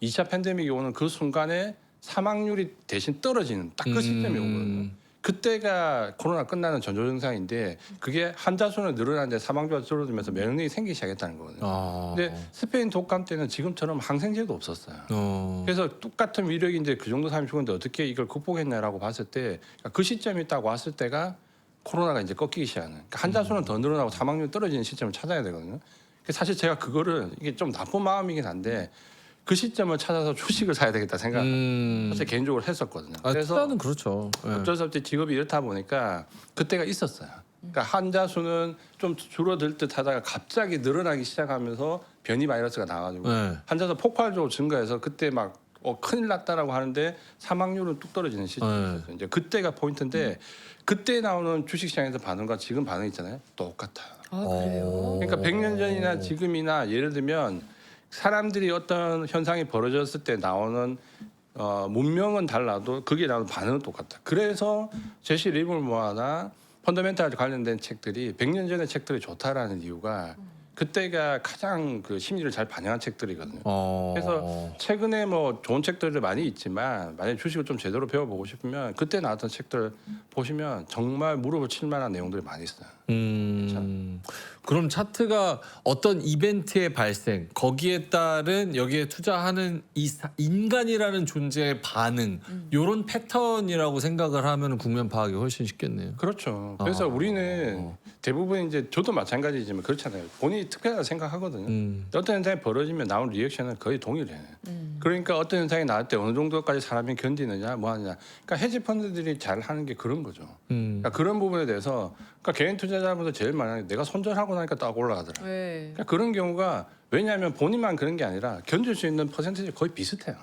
2차 팬데믹이 오는 그 순간에 사망률이 대신 떨어지는 딱 그 시점이 오거든요. 그때가 코로나 끝나는 전조증상인데 그게 환자 수는 늘어나는데 사망자가 줄어들면서 면역력이 생기기 시작했다는 거거든요. 근데 스페인 독감 때는 지금처럼 항생제도 없었어요. 그래서 똑같은 위력인데 그 정도 사람이 죽었는데 어떻게 이걸 극복했냐라고 봤을 때 그 시점이 딱 왔을 때가 코로나가 이제 꺾이기 시작하는. 그러니까 환자 수는 더 늘어나고 사망률이 떨어지는 시점을 찾아야 되거든요. 사실 제가 그거를 이게 좀 나쁜 마음이긴 한데 그 시점을 찾아서 주식을 사야 되겠다 생각 사실 개인적으로 했었거든요. 그래서 투자는 그렇죠. 어쩔 수 없이 직업이 이렇다 보니까 그때가 있었어요. 그러니까 환자 수는 좀 줄어들 듯 하다가 갑자기 늘어나기 시작하면서 변이 바이러스가 나와가지고 환자 수 폭발적으로 증가해서 그때 막 큰일 났다라고 하는데 사망률은 뚝 떨어지는 시점이었어요. 이제 그때가 포인트인데 그때 나오는 주식시장에서 반응과 지금 반응 있잖아요. 똑같아요. 아, 그래요? 그러니까 100년 전이나 지금이나 예를 들면 사람들이 어떤 현상이 벌어졌을 때 나오는 문명은 달라도 거기에 나오는 반응은 똑같다. 그래서 제시 리버모어나 펀더멘탈 관련된 책들이 100년 전의 책들이 좋다라는 이유가 그때가 가장 그 심리를 잘 반영한 책들이거든요. 그래서 최근에 뭐 좋은 책들도 많이 있지만 만약 주식을 좀 제대로 배워보고 싶으면 그때 나왔던 책들 보시면 정말 무릎을 칠 만한 내용들이 많이 있어요. 그럼 차트가 어떤 이벤트의 발생 거기에 따른 여기에 투자하는 인간이라는 존재의 반응 요런 패턴이라고 생각을 하면 국면 파악이 훨씬 쉽겠네요. 그렇죠. 그래서 우리는 대부분 이제 저도 마찬가지지만 그렇잖아요. 본인이 특별하다 생각하거든요. 어떤 현상이 벌어지면 나온 리액션은 거의 동일해요. 그러니까 어떤 현상이 나올 때 어느 정도까지 사람이 견디느냐 뭐 하느냐. 그러니까 헤지 펀드들이 잘 하는 게 그런 거죠. 그러니까 그런 부분에 대해서 그러니까 개인 투자자분들 제일 많은 게 내가 손절하고 나니까 딱 올라가더라. 네. 그러니까 그런 경우가 왜냐하면 본인만 그런 게 아니라 견딜 수 있는 퍼센티지 거의 비슷해요.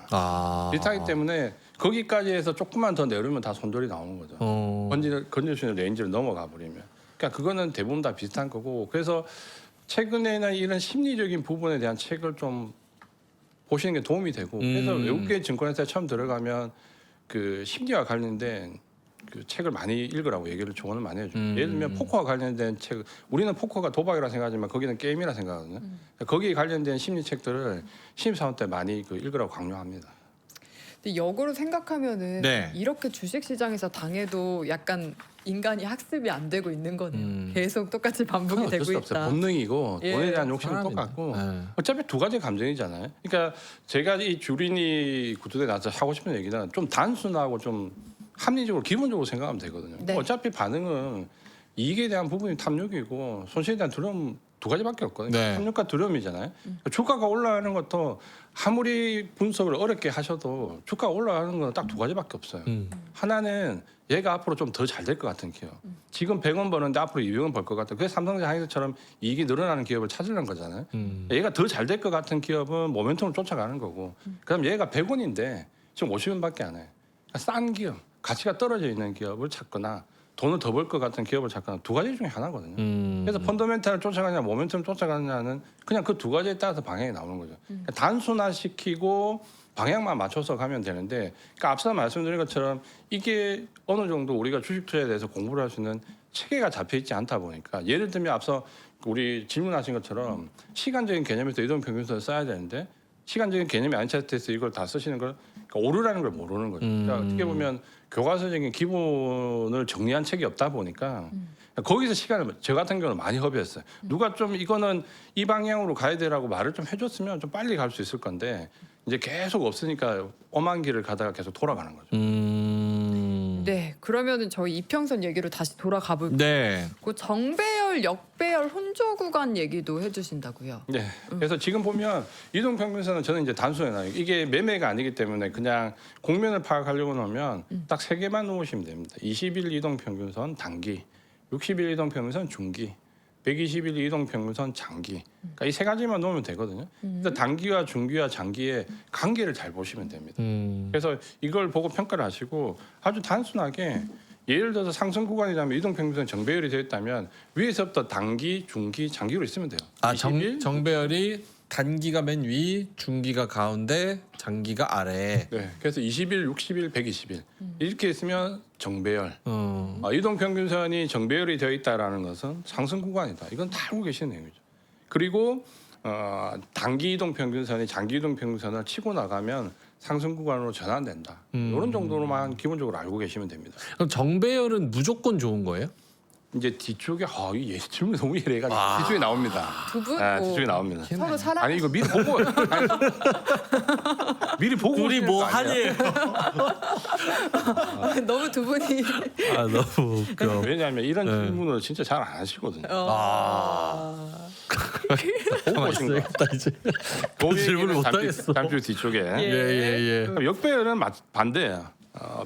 비슷하기 때문에 거기까지 해서 조금만 더 내려면 다 손절이 나오는 거죠. 건질 수 있는 레인지를 넘어가 버리면. 그러니까 그거는 대부분 다 비슷한 거고 그래서 최근에는 이런 심리적인 부분에 대한 책을 좀 보시는 게 도움이 되고 그래서 외국계 증권회사에 처음 들어가면 그 심리와 관련된 그 책을 많이 읽으라고 얘기를 조언을 많이 해줘요. 예를 들면 포커와 관련된 책, 우리는 포커가 도박이라 생각하지만 거기는 게임이라 생각하거든요. 거기에 관련된 심리 책들을 신입사원 때 많이 그 읽으라고 강요합니다. 근데 역으로 생각하면은 네. 이렇게 주식시장에서 당해도 약간 인간이 학습이 안 되고 있는 거네요. 계속 똑같이 반복이 어쩔 되고 수 없어요. 있다. 본능이고 예. 돈에 대한 욕심은 사람이네. 똑같고 네. 어차피 두 가지 감정이잖아요. 그러니까 제가 이 주린이 구두대 나서 하고 싶은 얘기는 좀 단순하고 좀 합리적으로 기본적으로 생각하면 되거든요. 네. 어차피 반응은 이익에 대한 부분이 탐욕이고 손실에 대한 두려움 두 가지밖에 없거든요. 네. 탐욕과 두려움이잖아요. 주가가 올라가는 것도 아무리 분석을 어렵게 하셔도 주가가 올라가는 건 딱 두 가지밖에 없어요. 하나는 얘가 앞으로 좀 더 잘 될 것 같은 기업. 지금 100원 버는데 앞으로 200원 벌 것 같아. 그래서 삼성전자 하이닉스처럼 이익이 늘어나는 기업을 찾으려는 거잖아요. 얘가 더 잘 될 것 같은 기업은 모멘텀을 쫓아가는 거고. 그럼 얘가 100원인데 지금 50원밖에 안 해. 그러니까 싼 기업, 가치가 떨어져 있는 기업을 찾거나 돈을 더 벌 것 같은 기업을 찾거나 두 가지 중에 하나거든요. 그래서 펀더멘탈을 쫓아가냐 모멘텀을 쫓아가느냐는 그냥 그 두 가지에 따라서 방향이 나오는 거죠. 그러니까 단순화시키고 방향만 맞춰서 가면 되는데 그러니까 앞서 말씀드린 것처럼 이게 어느 정도 우리가 주식 투자에 대해서 공부를 할 수 있는 체계가 잡혀 있지 않다 보니까 예를 들면 앞서 우리 질문하신 것처럼 시간적인 개념에서 이동평균선을 써야 되는데 시간적인 개념이 아닌 차트에서 이걸 다 쓰시는 걸 그러니까 오르라는 걸 모르는 거죠. 그러니까 어떻게 보면 교과서적인 기본을 정리한 책이 없다 보니까 거기서 시간을 저 같은 경우는 많이 허비했어요. 누가 좀 이거는 이 방향으로 가야 되라고 말을 좀 해줬으면 좀 빨리 갈 수 있을 건데 이제 계속 없으니까 엄한 길을 가다가 계속 돌아가는 거죠. 네, 그러면은 저희 이평선 얘기로 다시 돌아가 볼게요. 네. 그 정배열, 역배열, 혼조 구간 얘기도 해주신다고요. 네. 그래서 지금 보면 이동평균선은 저는 이제 단순해요. 이게 매매가 아니기 때문에 그냥 공면을 파악하려고 하면 딱 세 개만 놓으시면 됩니다. 20일 이동평균선 단기, 60일 이동평균선 중기, 120일 이동평균선 장기. 그러니까 이 세 가지만 놓으면 되거든요. 그래서 단기와 중기와 장기의 관계를 잘 보시면 됩니다. 그래서 이걸 보고 평가를 하시고 아주 단순하게 예를 들어서 상승 구간이라면 이동평균선 정배열이 되어 있다면 위에서부터 단기, 중기, 장기로 있으면 돼요. 아, 20일, 정배열이 단기가 맨 위, 중기가 가운데, 장기가 아래. 네, 그래서 20일, 60일, 120일 이렇게 있으면 정배열. 이동평균선이 정배열이 되어 있다라는 것은 상승 구간이다. 이건 다 알고 계시는 내용이죠. 그리고 단기 이동평균선이 장기 이동평균선을 치고 나가면 상승 구간으로 전환된다. 이런 정도로만 기본적으로 알고 계시면 됩니다. 그럼 정배열은 무조건 좋은 거예요? 이제 뒤쪽에 이 질문이 너무 예리해가지고 뒤쪽에 나옵니다. 두 분? 뒤쪽에 나옵니다. 서로 사랑. 아니 이거 미리 보고 미리 보고 둘이 오시는 뭐 거 아니에요? 하니? 너무 두 분이. 아, 너무 웃겨. 왜냐하면 이런 질문을 진짜 잘 안 하시거든요. 보고 오신 거. 알겠다, 이제. 그 질문을 못 잠시- 하겠어. 잠시 뒤쪽에. 예. 그럼 역배열은 반대예요.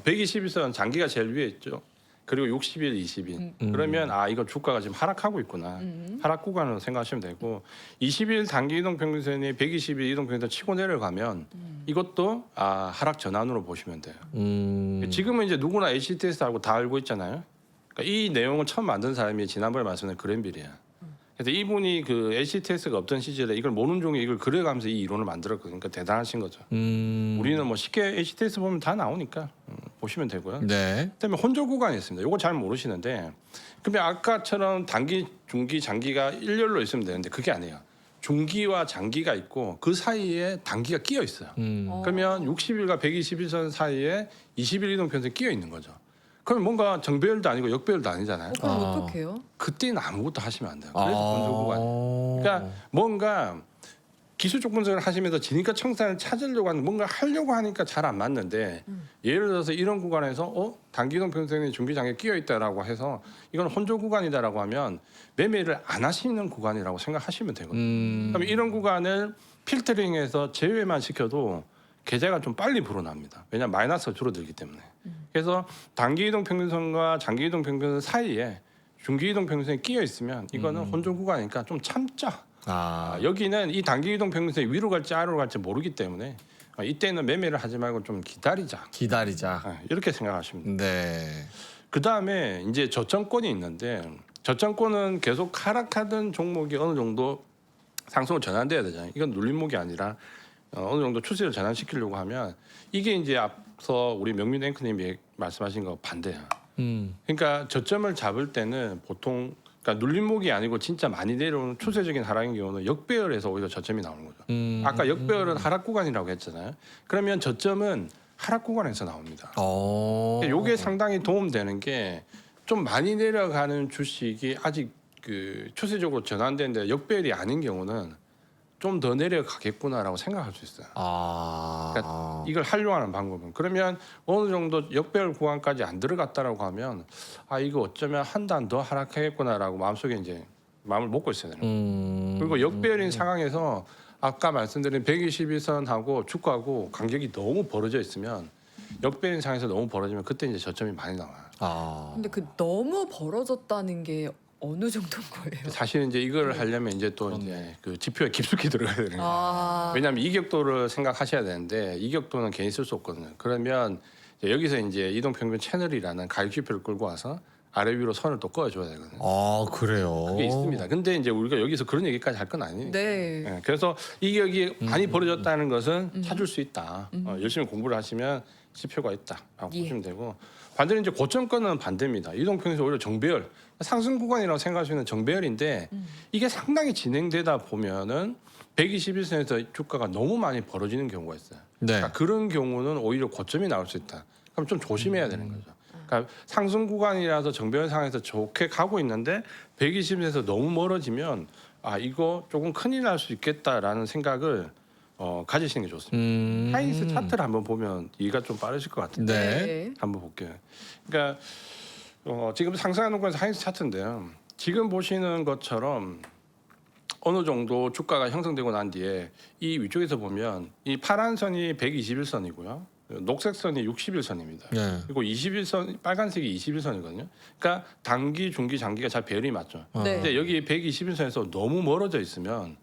120일선 장기가 제일 위에 있죠. 그리고 60일, 20일. 그러면 이거 주가가 지금 하락하고 있구나. 하락 구간으로 생각하시면 되고 20일 단기 이동 평균선이 120일 이동 평균선 치고 내려가면 이것도 하락 전환으로 보시면 돼요. 지금은 이제 누구나 HTS하고 다 알고 있잖아요. 그러니까 이 내용을 처음 만든 사람이 지난번에 말씀드린 그랜빌이야. 그래서 이분이 그 HTS가 없던 시절에 이걸 모르는 종이 이걸 그려가면서 이 이론을 만들었거든요. 그러니까 대단하신 거죠. 우리는 뭐 쉽게 HTS 보면 다 나오니까 보시면 되고요. 네. 그다음에 혼조 구간이 있습니다. 이거 잘 모르시는데, 그러면 아까처럼 단기, 중기, 장기가 일렬로 있으면 되는데 그게 아니에요. 중기와 장기가 있고 그 사이에 단기가 끼어 있어요. 그러면 60일과 120일선 사이에 20일 이동 편성이 끼어 있는 거죠. 그럼 뭔가 정배열도 아니고 역배열도 아니잖아요. 그럼 어떡해요? 그때는 아무것도 하시면 안 돼요. 그래서 혼조 구간. 그러니까 뭔가 기술적 분석을 하시면서 진입가 청산을 찾으려고 하는 뭔가 하려고 하니까 잘 안 맞는데 예를 들어서 이런 구간에서 단기동 평균선이 중기 장에 끼어 있다라고 해서 이건 혼조 구간이다라고 하면 매매를 안 하시는 구간이라고 생각하시면 되거든요. 그럼 이런 구간을 필터링해서 제외만 시켜도 계좌가 좀 빨리 불어납니다. 왜냐하면 마이너스가 줄어들기 때문에. 그래서 단기 이동 평균선과 장기 이동 평균선 사이에 중기 이동 평균선이 끼어 있으면 이거는 혼조 구간이니까 좀 참죠. 여기는 이 단기 이동 평균선이 위로 갈지 아래로 갈지 모르기 때문에 이때는 매매를 하지 말고 좀 기다리자. 이렇게 생각하시면 됩니다. 네. 그 다음에 이제 저점권이 있는데 저점권은 계속 하락하던 종목이 어느 정도 상승으로 전환돼야 되잖아요. 이건 눌림목이 아니라 어느 정도 추세를 전환시키려고 하면 이게 이제 앞서 우리 명민 앵커님이 말씀하신 거 반대야. 그러니까 저점을 잡을 때는 보통 그러니까 눌림목이 아니고 진짜 많이 내려오는 추세적인 하락인 경우는 역배열에서 오히려 저점이 나오는 거죠. 아까 역배열은 하락 구간이라고 했잖아요. 그러면 저점은 하락 구간에서 나옵니다. 이게 상당히 도움되는 게 좀 많이 내려가는 주식이 아직 그 추세적으로 전환되는데 역배열이 아닌 경우는 좀 더 내려가겠구나라고 생각할 수 있어요. 그러니까 이걸 하려고 하는 방법은 그러면 어느 정도 역배열 구간까지 안 들어갔다라고 하면 이거 어쩌면 한 단 더 하락하겠구나라고 마음속에 이제 마음을 먹고 있어야 되는 거예요. 그리고 역배열인 상황에서 아까 말씀드린 121선하고 주가하고 간격이 너무 벌어져 있으면 역배열인 상황에서 너무 벌어지면 그때 이제 저점이 많이 나와요. 근데 그 너무 벌어졌다는 게 어느 정도인 거예요? 사실은 이제 이걸 하려면 이제 또 이제 그 지표에 깊숙이 들어가야 되는 거예요. 왜냐하면 이격도를 생각하셔야 되는데 이격도는 괜히 쓸 수 없거든요. 그러면 이제 여기서 이제 이동평균 채널이라는 가격 지표를 끌고 와서 아래 위로 선을 또 그어줘야 되거든요. 그래요. 그게 있습니다. 근데 이제 우리가 여기서 그런 얘기까지 할 건 아니니까. 네. 그래서 이격이 많이 벌어졌다는 것은 찾을 수 있다. 열심히 공부를 하시면 지표가 있다라고 보시면 되고 반대로 이제 고점권은 반대입니다. 이동평균선 오히려 정배열 상승 구간이라고 생각할 수 있는 정배열인데 이게 상당히 진행되다 보면은 121선에서 주가가 너무 많이 벌어지는 경우가 있어요. 네. 그러니까 그런 경우는 오히려 고점이 나올 수 있다. 그럼 좀 조심해야 되는 거죠. 그러니까 상승 구간이라서 정배열 상황에서 좋게 가고 있는데 120선에서 너무 멀어지면 이거 조금 큰일 날 수 있겠다라는 생각을 가지시는 게 좋습니다. 하이닉스 차트를 한번 보면 이해가 좀 빠르실 것 같은데 네. 한번 볼게요. 그러니까 지금 상승하는 거에서 하이닉스 차트인데요. 지금 보시는 것처럼 어느 정도 주가가 형성되고 난 뒤에 이 위쪽에서 보면 이 파란 선이 121선이고요. 녹색 선이 60일선입니다. 네. 그리고 21선 빨간색이 21선이거든요. 그러니까 단기, 중기, 장기가 잘 배열이 맞죠. 네. 근데 여기 121선에서 너무 멀어져 있으면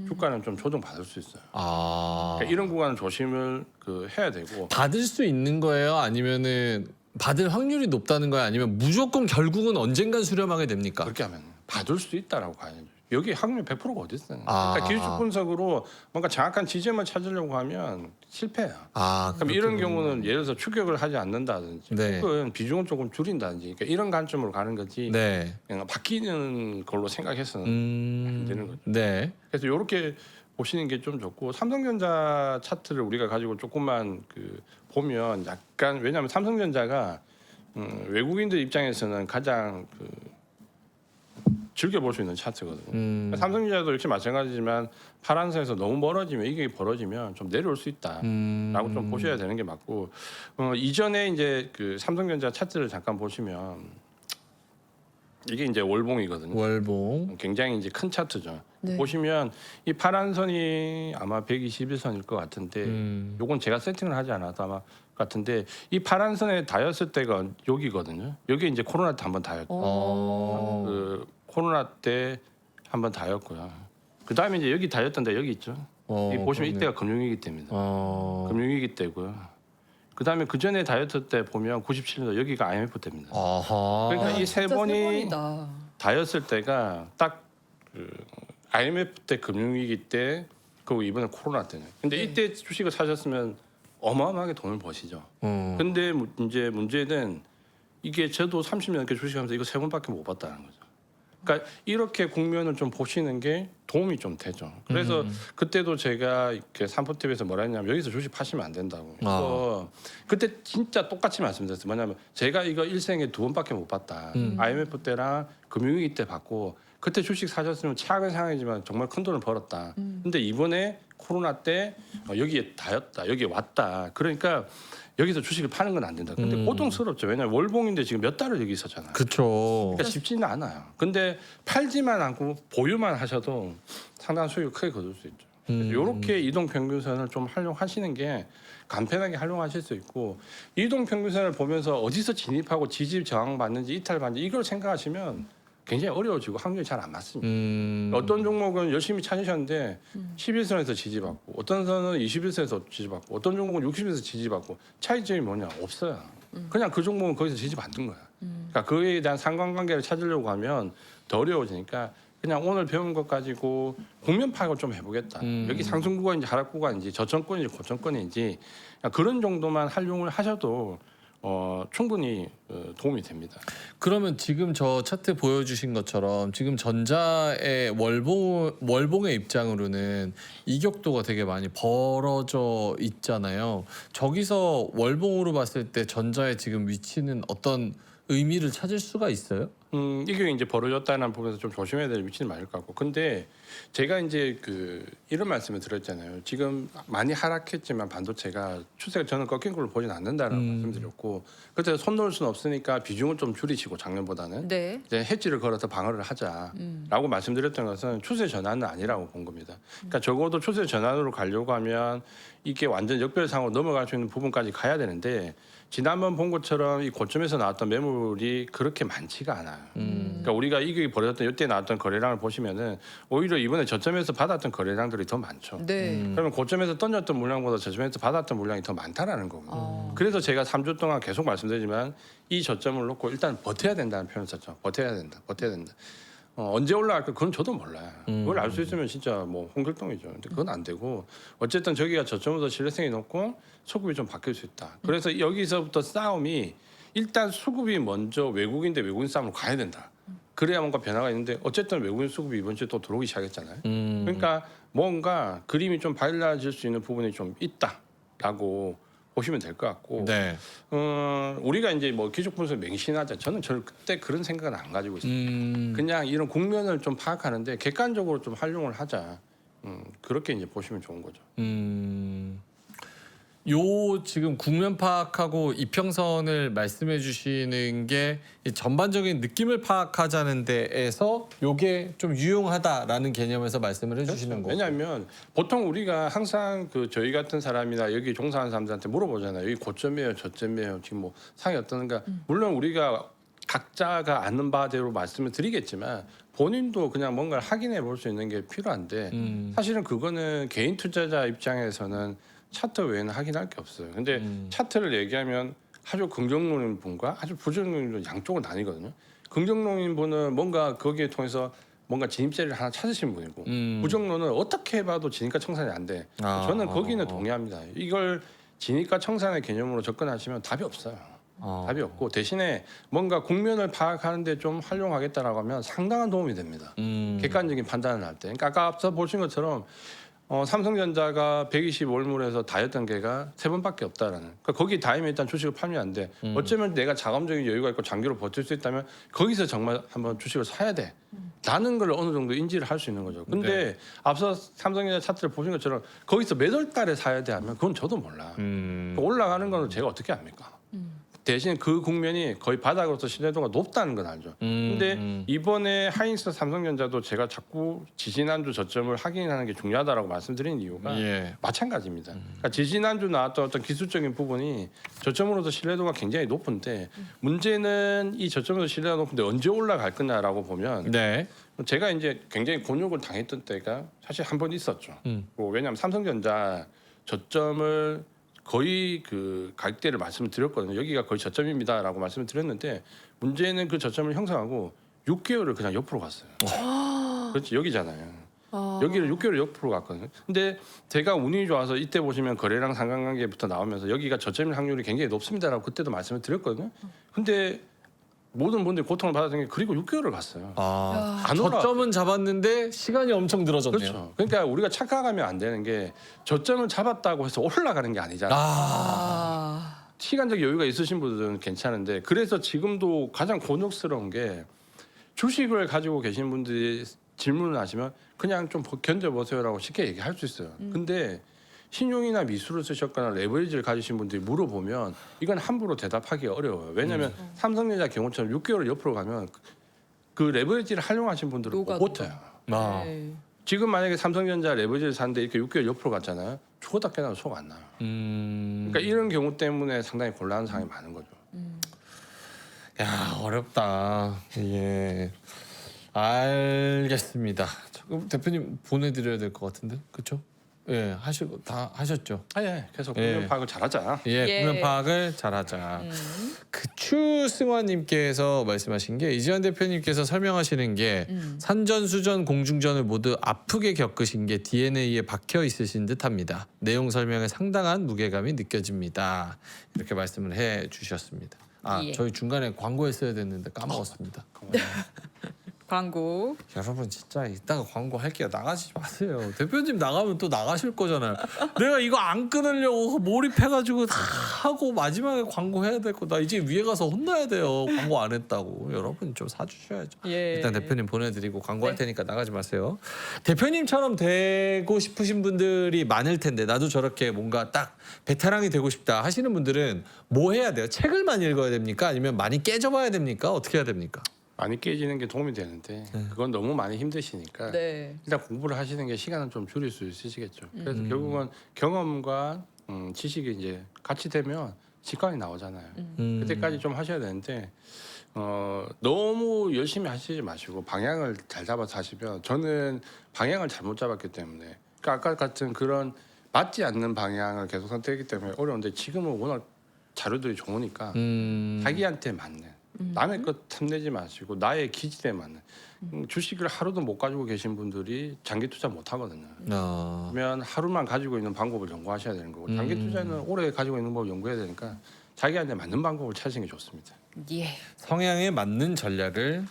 주가는 좀 조정 받을 수 있어요. 아. 그러니까 이런 구간은 조심을 해야 되고 받을 수 있는 거예요? 아니면은 받을 확률이 높다는 거예요? 아니면 무조건 결국은 언젠간 수렴하게 됩니까? 그렇게 하면 받을 수 있다라고 가야죠. 여기 확률 100%가 어디 있어요? 아. 그러니까 기술적 분석으로 뭔가 정확한 지점을 찾으려고 하면 실패야. 아, 그럼 이런 경우는 예를 들어서 추격을 하지 않는다든지, 네. 혹은 비중을 조금 줄인다든지, 그러니까 이런 관점으로 가는 거지. 네. 그냥 바뀌는 걸로 생각해서는 안 되는 거죠. 네. 그래서 이렇게 보시는 게 좀 좋고, 삼성전자 차트를 우리가 가지고 조금만 보면 약간, 왜냐하면 삼성전자가 외국인들 입장에서는 가장 즐겨 볼 수 있는 차트거든요. 삼성전자도 역시 마찬가지지만 파란선에서 너무 멀어지면 이게 벌어지면 좀 내려올 수 있다라고 좀 보셔야 되는 게 맞고, 이전에 이제 삼성전자 차트를 잠깐 보시면 이게 이제 월봉이거든요. 월봉. 굉장히 이제 큰 차트죠. 네. 보시면 이 파란 선이 아마 121선일 것 같은데, 요건 제가 세팅을 하지 않아서 아마 같은데, 이 파란 선에 닿았을 때가 여기거든요. 여기 이제 코로나 때 한번 닿았고, 코로나 때 한번 닿았고요. 그 다음에 이제 여기 닿았던 데 여기 있죠. 이 보시면 그러네. 이때가 금융위기 때입니다. 금융위기 때고요. 그 다음에 그 전에 다이어트 때 보면 97년도 여기가 IMF 때입니다. 아하. 그러니까 이 세 진짜 번이 번이다. 다였을 때가 딱 IMF 때 금융위기 때 그리고 이번에 코로나 때는. 근데 네. 이때 주식을 사셨으면 어마어마하게 돈을 버시죠. 근데 이제 문제는 이게 저도 30년 넘게 주식하면서 이거 세 번밖에 못 봤다는 거죠. 그러니까 이렇게 국면을 좀 보시는 게 도움이 좀 되죠. 그래서 그때도 제가 이렇게 삼포팁에서 뭐라 했냐면 여기서 주식 파시면 안 된다고. 이거 그때 진짜 똑같이 말씀드렸어요. 뭐냐면 제가 이거 일생에 두 번밖에 못 봤다. IMF 때랑 금융위기 때 봤고 그때 주식 사셨으면 차악은 상황이지만 정말 큰 돈을 벌었다. 근데 이번에 코로나 때 여기에 닿였다. 여기에 왔다. 그러니까 여기서 주식을 파는 건 안 된다. 근데 고통스럽죠. 왜냐하면 월봉인데 지금 몇 달을 여기 있었잖아요. 그렇죠. 그러니까 쉽지는 않아요. 근데 팔지만 않고 보유만 하셔도 상당한 수익을 크게 거둘 수 있죠. 이렇게 이동 평균선을 좀 활용하시는 게 간편하게 활용하실 수 있고, 이동 평균선을 보면서 어디서 진입하고 지지 저항 받는지 이탈 받는지 이걸 생각하시면 굉장히 어려워지고 확률이 잘 안 맞습니다. 어떤 종목은 열심히 찾으셨는데 11선에서 지지받고, 어떤 선은 21선에서 지지받고, 어떤 종목은 60선에서 지지받고, 차이점이 뭐냐? 없어요. 그냥 그 종목은 거기서 지지받는 거야. 그러니까 그에 대한 상관관계를 찾으려고 하면 더 어려워지니까 그냥 오늘 배운 것 가지고 국면 파악을 좀 해보겠다. 여기 상승 구간인지 하락 구간인지 저점권인지 고점권인지 그런 정도만 활용을 하셔도 충분히 도움이 됩니다. 그러면 지금 저 차트 보여주신 것처럼 지금 전자의 월봉의 입장으로는 이격도가 되게 많이 벌어져 있잖아요. 저기서 월봉으로 봤을 때 전자의 지금 위치는 어떤 의미를 찾을 수가 있어요? 이게 이제 벌어졌다는 부분에서 좀 조심해야 될 위치는 많을 것 같고, 근데 제가 이제 이런 말씀을 드렸잖아요. 지금 많이 하락했지만 반도체가 추세가 저는 꺾인 걸로 보지는 않는다는 말씀드렸고, 그때 손 놓을 수는 없으니까 비중을 좀 줄이시고 작년보다는 네. 이제 해지를 걸어서 방어를 하자라고 말씀드렸던 것은 추세 전환은 아니라고 본 겁니다. 그러니까 적어도 추세 전환으로 가려고 하면 이게 완전 역별상으로 넘어갈 수 있는 부분까지 가야 되는데, 지난번 본 것처럼 이 고점에서 나왔던 매물이 그렇게 많지가 않아요. 그러니까 우리가 이게 벌어졌던 이때 나왔던 거래량을 보시면은 오히려 이번에 저점에서 받았던 거래량들이 더 많죠. 네. 그러면 고점에서 던졌던 물량보다 저점에서 받았던 물량이 더 많다라는 거거든요. 그래서 제가 3주 동안 계속 말씀드리지만 이 저점을 놓고 일단 버텨야 된다는 표현을 썼죠. 버텨야 된다. 버텨야 된다. 언제 올라갈까 그건 저도 몰라요. 그걸 알 수 있으면 진짜 뭐 홍길동이죠. 근데 그건 안 되고 어쨌든 저기가 저점보다 신뢰성이 높고 수급이 좀 바뀔 수 있다. 그래서 여기서부터 싸움이 일단 수급이 먼저 외국인 대 외국인 싸움으로 가야 된다. 그래야 뭔가 변화가 있는데 어쨌든 외국인 수급이 이번 주에 또 들어오기 시작했잖아요. 그러니까 뭔가 그림이 좀 밝아질 수 있는 부분이 좀 있다라고 보시면 될 것 같고, 네. 우리가 이제 뭐 기술 분석 맹신하자. 저는 그때 그런 생각은 안 가지고 있습니다. 그냥 이런 국면을 좀 파악하는데 객관적으로 좀 활용을 하자. 그렇게 이제 보시면 좋은 거죠. 요 지금 국면 파악하고 이평선을 말씀해 주시는 게 이 전반적인 느낌을 파악하자는 데에서 요게 좀 유용하다라는 개념에서 말씀을 해주시는 거고. 왜냐하면 보통 우리가 항상 그 저희 같은 사람이나 여기 종사하는 사람들한테 물어보잖아요. 여기 고점이에요, 저점이에요, 지금 뭐 상이 어떠는가. 물론 우리가 각자가 아는 바대로 말씀을 드리겠지만 본인도 그냥 뭔가를 확인해 볼 수 있는 게 필요한데 사실은 그거는 개인 투자자 입장에서는 차트 외에는 확인할 게 없어요. 근데 차트를 얘기하면 아주 긍정론인 분과 아주 부정론인 분 양쪽으로 나뉘거든요. 긍정론인 분은 뭔가 거기에 통해서 뭔가 진입자리를 하나 찾으신 분이고 부정론은 어떻게 봐도 진입가 청산이 안 돼. 저는 거기는 동의합니다. 이걸 진입가 청산의 개념으로 접근하시면 답이 없어요. 답이 없고 대신에 뭔가 국면을 파악하는데 좀 활용하겠다라고 하면 상당한 도움이 됩니다. 객관적인 판단을 할 때. 그러니까 아까 앞서 보신 것처럼 삼성전자가 125월물에서 다였던 게가 3번밖에 없다라는. 그러니까 거기 다이면 일단 주식을 팔면 안 돼. 어쩌면 내가 자금적인 여유가 있고 장기로 버틸 수 있다면 거기서 정말 한번 주식을 사야 돼. 라는 걸 어느 정도 인지를 할 수 있는 거죠. 근데 앞서 삼성전자 차트를 보신 것처럼 거기서 몇 월 달에 사야 돼 하면 그건 저도 몰라. 그러니까 올라가는 거는 제가 어떻게 압니까? 대신 그 국면이 거의 바닥으로서 신뢰도가 높다는 건 알죠. 근데 이번에 하이닉스 삼성전자도 제가 자꾸 지지난주 저점을 확인하는 게 중요하다라고 말씀드린 이유가 마찬가지입니다. 그러니까 지지난주 나왔던 어떤 기술적인 부분이 저점으로서 신뢰도가 굉장히 높은데 문제는 이 저점으로서 신뢰도가 높은데 언제 올라갈 거냐라고 보면 제가 이제 굉장히 곤욕을 당했던 때가 사실 한 번 있었죠. 왜냐하면 삼성전자 저점을 거의 그 가격대를 말씀을 드렸거든요. 여기가 거의 저점입니다라고 말씀을 드렸는데 문제는 그 저점을 형성하고 6개월을 그냥 옆으로 갔어요. 그렇지 여기잖아요. 여기를 6개월 옆으로 갔거든요. 근데 제가 운이 좋아서 이때 보시면 거래량 상관관계부터 나오면서 여기가 저점일 확률이 굉장히 높습니다라고 그때도 말씀을 드렸거든요. 근데 모든 분들이 고통을 받았던 게 그리고 6개월을 갔어요. 안 올라. 저점은 잡았는데 시간이 엄청 늘어졌네요. 그렇죠. 그러니까 우리가 착각하면 안 되는 게 저점을 잡았다고 해서 올라가는 게 아니잖아요. 시간적 여유가 있으신 분들은 괜찮은데 그래서 지금도 가장 곤욕스러운 게 주식을 가지고 계신 분들이 질문을 하시면 그냥 좀 견뎌보세요라고 쉽게 얘기할 수 있어요. 근데 신용이나 미수를 쓰셨거나 레버리지를 가지신 분들이 물어보면 이건 함부로 대답하기가 어려워요. 왜냐하면 삼성전자 경우처럼 6개월 옆으로 가면 그 레버리지를 활용하신 분들은 못 해요. 지금 만약에 삼성전자 레버리지를 샀는데 이렇게 6개월 옆으로 갔잖아요. 죽었다 깨나도 속 안 나요. 그러니까 이런 경우 때문에 상당히 곤란한 상황이 많은 거죠. 야 어렵다. 예. 알겠습니다. 그럼 대표님 보내드려야 될 것 같은데, 그렇죠? 예, 하시고 다 하셨죠. 예, 계속 국면 파악을 잘하자. 국면 파악을 잘하자. 그 추승환님께서 말씀하신 게 이지환 대표님께서 설명하시는 게 산전수전 공중전을 모두 아프게 겪으신 게 DNA에 박혀 있으신 듯합니다. 내용 설명에 상당한 무게감이 느껴집니다. 이렇게 말씀을 해주셨습니다. 저희 중간에 광고했어야 됐는데 까먹었습니다. 광고. 여러분 진짜 이따가 광고 할게요. 나가지 마세요. 대표님 나가면 또 나가실 거잖아요. 내가 이거 안 끊으려고 몰입해가지고 다 하고 마지막에 광고 해야 될 거. 나 이제 위에 가서 혼나야 돼요. 광고 안 했다고. 여러분 좀 사주셔야죠. 일단 대표님 보내드리고 광고할 테니까 나가지 마세요. 대표님처럼 되고 싶으신 분들이 많을 텐데 나도 저렇게 뭔가 딱 베테랑이 되고 싶다 하시는 분들은 뭐 해야 돼요? 책을 많이 읽어야 됩니까? 아니면 많이 깨져봐야 됩니까? 어떻게 해야 됩니까? 많이 깨지는 게 도움이 되는데 그건 너무 많이 힘드시니까 일단 공부를 하시는 게 시간은 좀 줄일 수 있으시겠죠. 그래서 결국은 경험과 지식이 이제 같이 되면 직관이 나오잖아요. 그때까지 좀 하셔야 되는데 너무 열심히 하시지 마시고 방향을 잘 잡아서 하시면 저는 방향을 잘못 잡았기 때문에 그러니까 아까 같은 그런 맞지 않는 방향을 계속 선택했기 때문에 어려운데 지금은 워낙 자료들이 좋으니까 자기한테 맞는 남의 것 탐내지 마시고 나의 기질에 맞는 주식을 하루도 못 가지고 계신 분들이 장기 투자 못 하거든요. 그러면 하루만 가지고 있는 방법을 연구하셔야 되는 거고 장기 투자는 오래 가지고 있는 방법을 연구해야 되니까 자기한테 맞는 방법을 찾으는 게 좋습니다. 성향에 맞는 전략을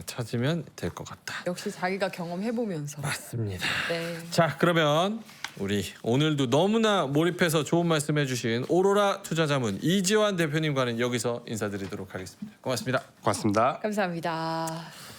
찾으면 될 것 같다. 역시 자기가 경험해보면서. 맞습니다. 네. 자 그러면 우리 오늘도 너무나 몰입해서 좋은 말씀해주신 오로라 투자자문 이지환 대표님과는 여기서 인사드리도록 하겠습니다. 고맙습니다. 고맙습니다. 감사합니다.